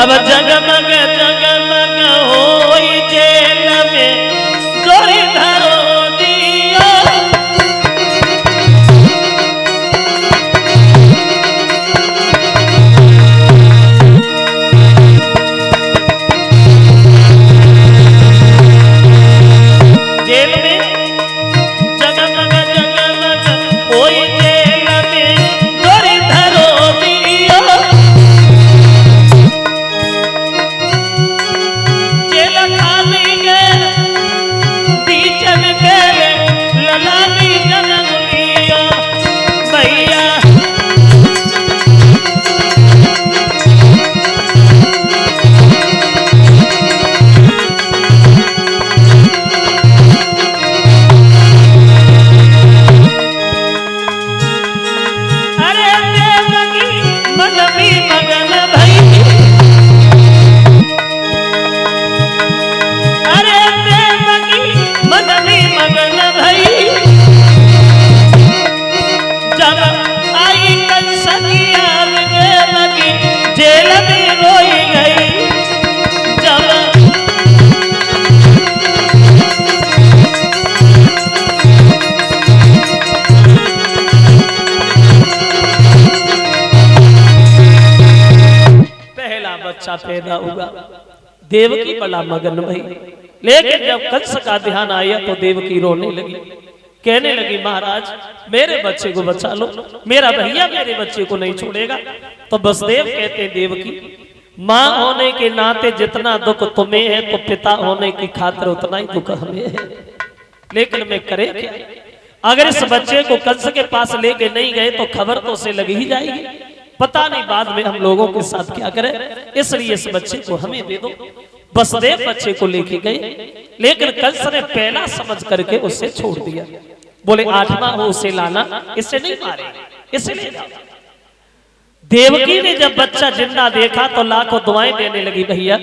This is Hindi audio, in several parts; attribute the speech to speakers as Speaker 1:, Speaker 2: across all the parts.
Speaker 1: अब जगमग जगमग होई जेल में जोरी धरो दियो। जेल में जगमग जगमग होई जेल में जोरी धरो दियो। जेल खाली के बीच में तेरे ललामी जन्म लिया भैया। अरे देवकी मन भी मगन भई। अरे देवकी मन भी मगन भई। जब आई कंस की आग देवकी जेल में रोई गई। जब पहला बच्चा पैदा हुआ देवकी बड़ा मगन भई। लेकिन जब कंस का ध्यान आया तो देवकी रोने लगी, कहने लगी महाराज मेरे बच्चे को बचा लो, मेरा भैया मेरे बच्चे को नहीं छोड़ेगा। तो वसुदेव कहते देवकी माँ होने के नाते जितना दुख तुम्हें है तो पिता होने की खातिर उतना ही दुख हमें है। लेकिन मैं करे क्या, अगर इस बच्चे को कंस के पास लेके नहीं गए तो खबर तो उसे लगी ही जाएगी, पता नहीं बाद में हम लोगों के साथ क्या करें, इसलिए इस बच्चे को हमें दे दो। वसुदेव बच्चे को लेके गए, लेकिन कंस ने पहला समझ करके उसे छोड़ दिया। बोले 8वां हो उसे लाना, इसे नहीं मारे, इसे ले जाओ। देवकी ने जब बच्चा जिंदा देखा तो लाखों दुआएं देने लगी, भैया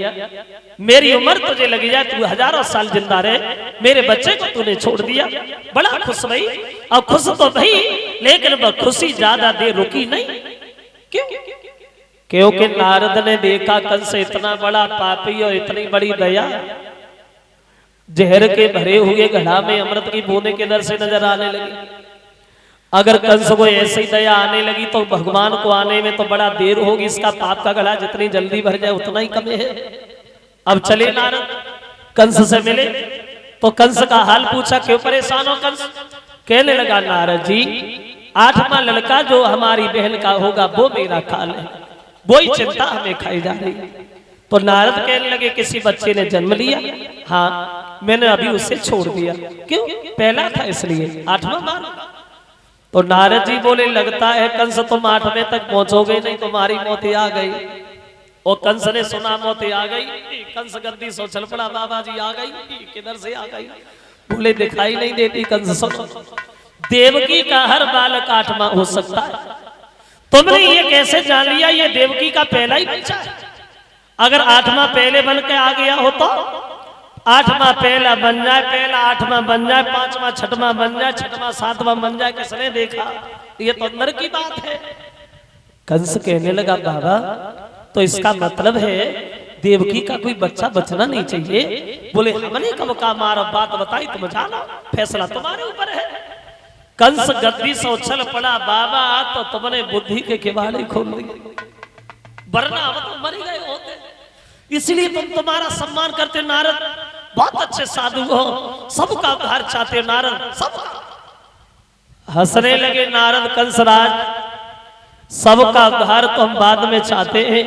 Speaker 1: मेरी उम्र तुझे लगी जाए, तू हजारों साल जिंदा रहे, मेरे बच्चे को तूने छोड़ दिया। बड़ा खुश भई, अब खुश तो भई, लेकिन वह खुशी ज्यादा देर रुकी नहीं। क्यों? क्योंकि नारद ने देखा कंस इतना बड़ा पापी और इतनी बड़ी दया, जहर के भरे हुए घड़ा में अमृत की बूंदें किधर से नजर आने लगी। अगर कंस को ऐसी दया आने लगी तो भगवान को आने में तो बड़ा देर होगी, इसका पाप का घड़ा जितनी जल्दी भर जाए उतना ही कम है। अब चले नारद कंस से मिले तो कंस का हाल पूछा, क्यों परेशान हो कंस? कहने लगा नारद जी 8वां लड़का जो हमारी बहन का होगा वो मेरा काल है, वो ही चिंता हमें खाई जा रही। तो नारद कहने लगे किसी बच्चे ने जन्म लिया? हाँ मैंने अभी उसे छोड़ दिया। क्यों? पहला था इसलिए 8वां बार। तो नारद जी बोले लगता है कंस तुम 8वें तक पहुंचोगे नहीं, तुम्हारी मौत आ गई। और कंस ने सुना मौत आ गई, कंस गद्दी सो चल पड़ा, बाबा जी आ गई, किधर से आ गई? बोले दिखाई नहीं देती कंस। सुनो देवकी का हर बालक 8वां हो सकता है। तुमने ये कैसे जान लिया ये देवकी का पहला ही बच्चा है? अगर 8वां पहले बन के आ गया हो तो 8वां पहला बन जाए, पहला 8वां बन जाए, 5वां 6वां बन जाए, 6वां 7वां बन जाए, किसने देखा? ये तो अंदर की बात है। कंस कहने लगा बाबा तो इसका मतलब है देवकी का कोई बच्चा बचना नहीं चाहिए। बोले हमने कब का मारा, बात बताई तुम जानो, फैसला तुम्हारे ऊपर है। कंस गद्दी से उछल पड़ा, बाबा तो तुमने बुद्धि के किवाड़े खोल दिए, वरना हम तो मर गए होते। इसलिए तुम्हारा सम्मान करते नारद, बहुत अच्छे साधु हो, सबका उद्धार चाहते नारद, सबका। हंसने लगे नारद कंसराज, सबका उद्धार तो हम बाद में चाहते हैं,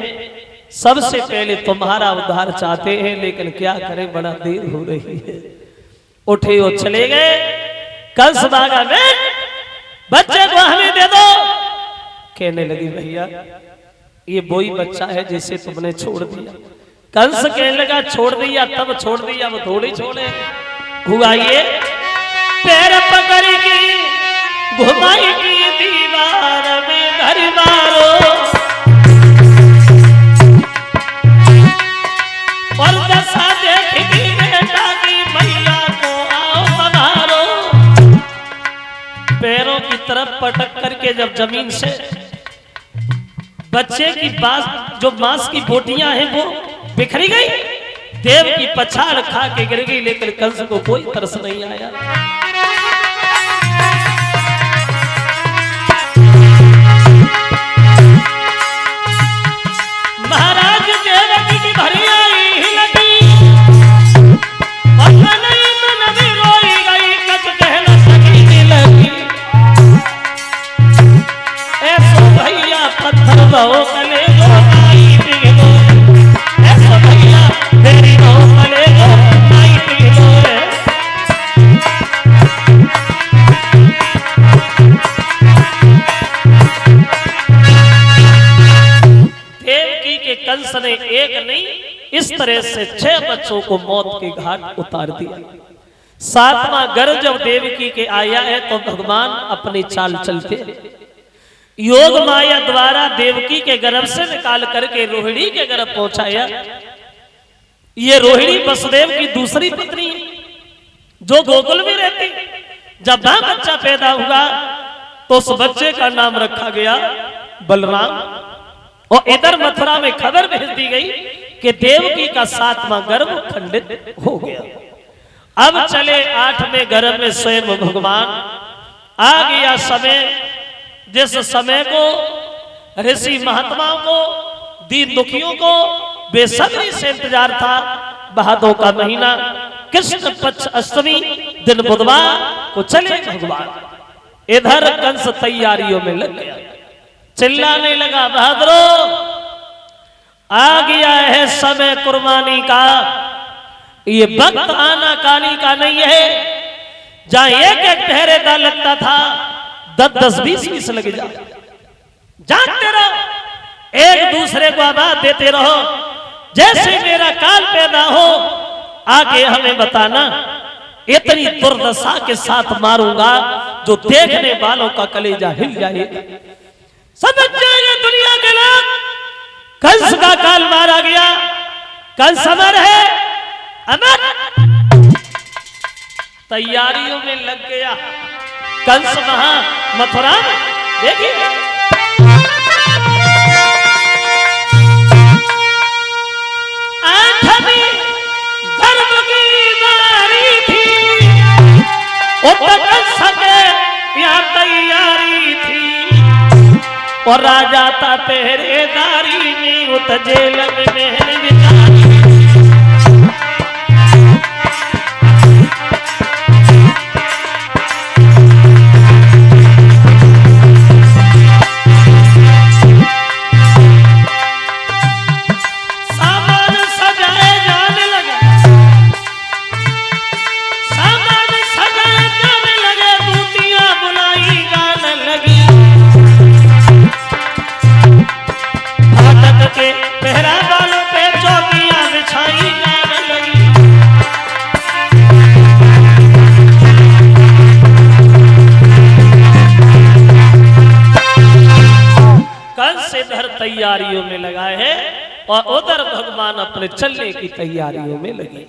Speaker 1: सबसे पहले तुम्हारा उद्धार चाहते हैं, लेकिन क्या करें बड़ा देर हो रही है। उठे और चले गए। कंस भागा में बच्चे को हमें दे दो। कहने लगी भैया ये वही बच्चा है जिसे तुमने छोड़ दिया। कंस कहने लगा छोड़ दिया तब छोड़ दिया, वो थोड़ी छोड़े। हुआ ये पैर पकड़ेगी घुमाएगी दीवार में घर मारो, और दशा देखेगी बेटा की मैया को आओ संभारो। पैरों की तरफ पटक करके जब जमीन से बच्चे की जो मांस की बोटियां हैं वो बिखरी गई, देव की पछाड़ खा के गिर गई, लेकिन कंस को कोई तरस नहीं आया। महाराज देवकी की भरी आई लगी, मन भी रोई गई, कच कहना सकी लगी। ऐसो भैया पत्थर बहु कले गो आई पिघलो, ऐसो भैया तेरी बहु कले गो आई पिघलो रे। देवकी के कंस ने एक नहीं इस तरह से 6 बच्चों को मौत के घाट उतार दिया। 7वां गर्भ जब देवकी के आया है तो भगवान अपनी चाल चलते योग माया द्वारा देवकी के गर्भ से निकाल करके रोहिणी के गर्भ पहुंचाया। ये रोहिणी वसुदेव की दूसरी पत्नी है जो गोकुल में रहती। जब वह बच्चा पैदा हुआ तो उस बच्चे का नाम रखा गया बलराम। और इधर मथुरा में खबर भेज दी गई कि देवकी का 7वां गर्भ खंडित हो गया। अब चले 8वें गर्भ में स्वयं भगवान आ गया समय, जिस समय को ऋषि महात्माओं को, दीन दुखियों को बेसब्री से इंतजार था। भादों का महीना, कृष्ण पक्ष अष्टमी, दिन बुधवार को चले भगवान। इधर कंस तैयारियों में लग गया, चिल्लाने लगा, बहादुरो आ गया है समय कुर्बानी का। ये वक्त आना कानी का नहीं है। जहां एक पहरेदार लगता था 10-10, 20-20 लग जाए। जानते रहो, एक दूसरे को आवाज देते रहो। जैसे मेरा काल पैदा हो आके हमें बताना, इतनी दुर्दशा के साथ मारूंगा जो देखने वालों का कलेजा हिल जाएगा। समझ जाएंगे दुनिया के लोग, कंस का काल मारा गया, कंस अमर है, अमर। तैयारियों में लग गया कंस महा मथुरा में। देखिए आठवीं गर्भ की बारी थी, कंस के यहाँ तैयारी थी। और राजा था पहरेदारी में, उत जेल में महल बिचारी। सामान सजाए जाने लगे, सामान सजाए जाने लगे, दूतियां बुलाई गाने लगी। के पहरा वालों पे चौकियां बिछाई जाने लगी। कंस इधर तैयारियों में लगा है और उधर भगवान अपने चलने की तैयारियों में लगे।